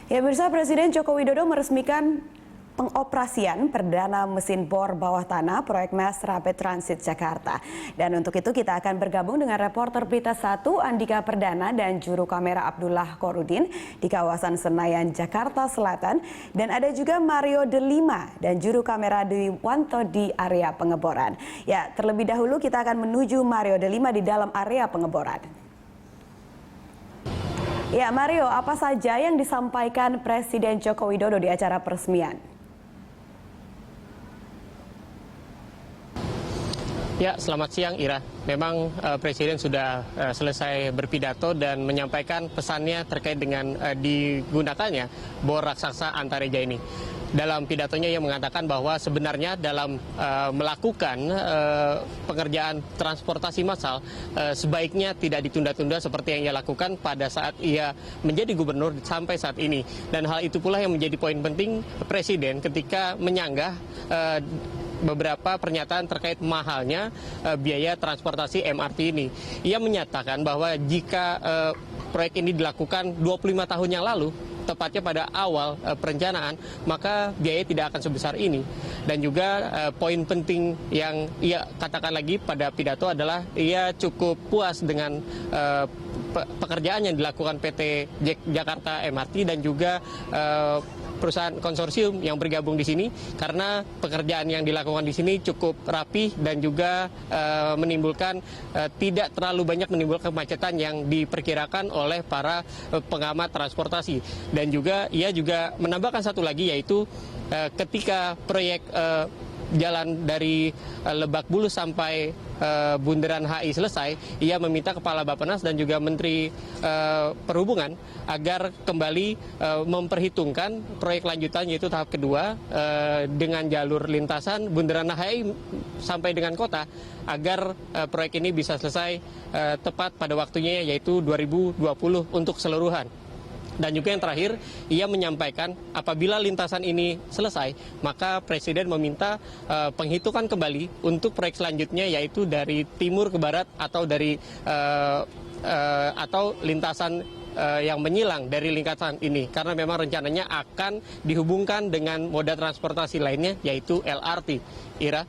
Ya, pemirsa, Presiden Joko Widodo meresmikan pengoperasian perdana mesin bor bawah tanah proyek Mass Rapid Transit Jakarta. Dan untuk itu kita akan bergabung dengan reporter Berita 1 Andika Perdana dan juru kamera Abdullah Korudin di kawasan Senayan, Jakarta Selatan. Dan ada juga Mario Delima dan juru kamera Dwi Wanto di area pengeboran. Ya, terlebih dahulu kita akan menuju Mario Delima di dalam area pengeboran. Ya, Mario, apa saja yang disampaikan Presiden Joko Widodo di acara peresmian? Ya, selamat siang Ira. Memang Presiden sudah selesai berpidato dan menyampaikan pesannya terkait dengan digunakannya bor raksasa Antareja ini. Dalam pidatonya ia mengatakan bahwa sebenarnya dalam melakukan pengerjaan transportasi massal sebaiknya tidak ditunda-tunda seperti yang ia lakukan pada saat ia menjadi gubernur sampai saat ini. Dan hal itu pula yang menjadi poin penting Presiden ketika menyanggah beberapa pernyataan terkait mahalnya biaya transportasi MRT ini. Ia menyatakan bahwa jika proyek ini dilakukan 25 tahun yang lalu, tepatnya pada awal perencanaan, maka biaya tidak akan sebesar ini. Dan juga poin penting yang ia katakan lagi pada pidato adalah ia cukup puas dengan pekerjaan yang dilakukan PT Jakarta MRT dan juga perusahaan konsorsium yang bergabung di sini, karena pekerjaan yang dilakukan di sini cukup rapi dan juga menimbulkan tidak terlalu banyak menimbulkan kemacetan yang diperkirakan oleh para pengamat transportasi. Dan juga ia juga menambahkan satu lagi, yaitu ketika proyek jalan dari Lebak Bulus sampai Bundaran HI selesai, ia meminta Kepala Bappenas dan juga Menteri Perhubungan agar kembali memperhitungkan proyek lanjutan, yaitu tahap kedua dengan jalur lintasan Bundaran HI sampai dengan kota, agar proyek ini bisa selesai tepat pada waktunya, yaitu 2020 untuk keseluruhan. Dan juga yang terakhir, ia menyampaikan apabila lintasan ini selesai, maka Presiden meminta penghitungan kembali untuk proyek selanjutnya, yaitu dari timur ke barat atau dari atau lintasan yang menyilang dari lintasan ini, karena memang rencananya akan dihubungkan dengan moda transportasi lainnya, yaitu LRT. Ira.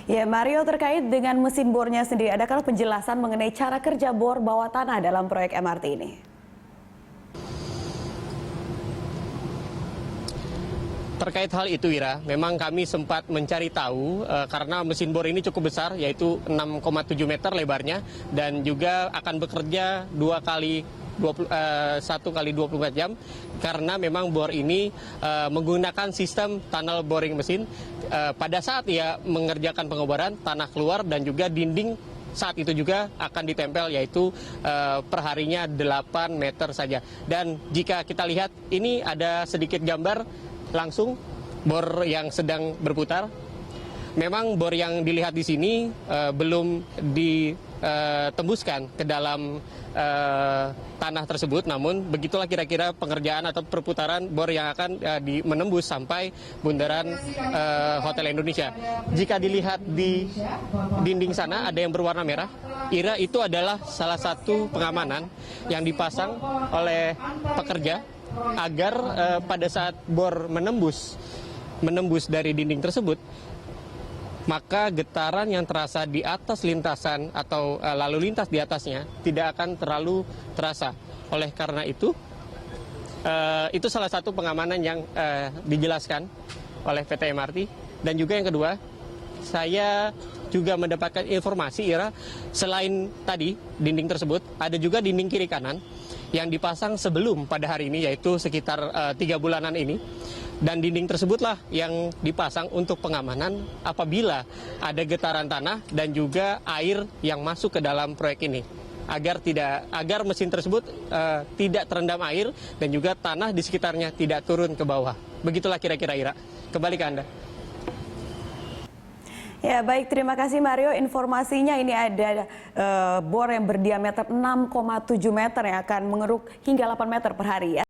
Ya, Mario, terkait dengan mesin bornya sendiri, adakah penjelasan mengenai cara kerja bor bawah tanah dalam proyek MRT ini? Terkait hal itu, Ira, memang kami sempat mencari tahu karena mesin bor ini cukup besar, yaitu 6,7 meter lebarnya, dan juga akan bekerja 1 kali 24 jam, karena memang bor ini menggunakan sistem tunnel boring mesin. Pada saat ia mengerjakan pengeboran, tanah keluar dan juga dinding saat itu juga akan ditempel, yaitu perharinya 8 meter saja. Dan jika kita lihat, ini ada sedikit gambar langsung bor yang sedang berputar. Memang bor yang dilihat di sini belum ditembuskan ke dalam tanah tersebut, namun begitulah kira-kira pengerjaan atau perputaran bor yang akan menembus sampai bundaran Hotel Indonesia. Jika dilihat di dinding sana ada yang berwarna merah, Ira, itu adalah salah satu pengamanan yang dipasang oleh pekerja agar pada saat bor menembus dari dinding tersebut, maka getaran yang terasa di atas lintasan atau lalu lintas di atasnya tidak akan terlalu terasa. Oleh karena itu salah satu pengamanan yang dijelaskan oleh PT MRT. Dan juga yang kedua, saya juga mendapatkan informasi, Ira, selain tadi dinding tersebut, ada juga dinding kiri kanan yang dipasang sebelum pada hari ini, yaitu sekitar 3 bulanan ini. Dan dinding tersebutlah yang dipasang untuk pengamanan apabila ada getaran tanah dan juga air yang masuk ke dalam proyek ini, agar mesin tersebut tidak terendam air dan juga tanah di sekitarnya tidak turun ke bawah. Begitulah kira-kira, Ira. Kembali ke Anda. Ya, baik, terima kasih Mario. Informasinya ini ada bor yang berdiameter 6,7 meter yang akan mengeruk hingga 8 meter per hari, ya.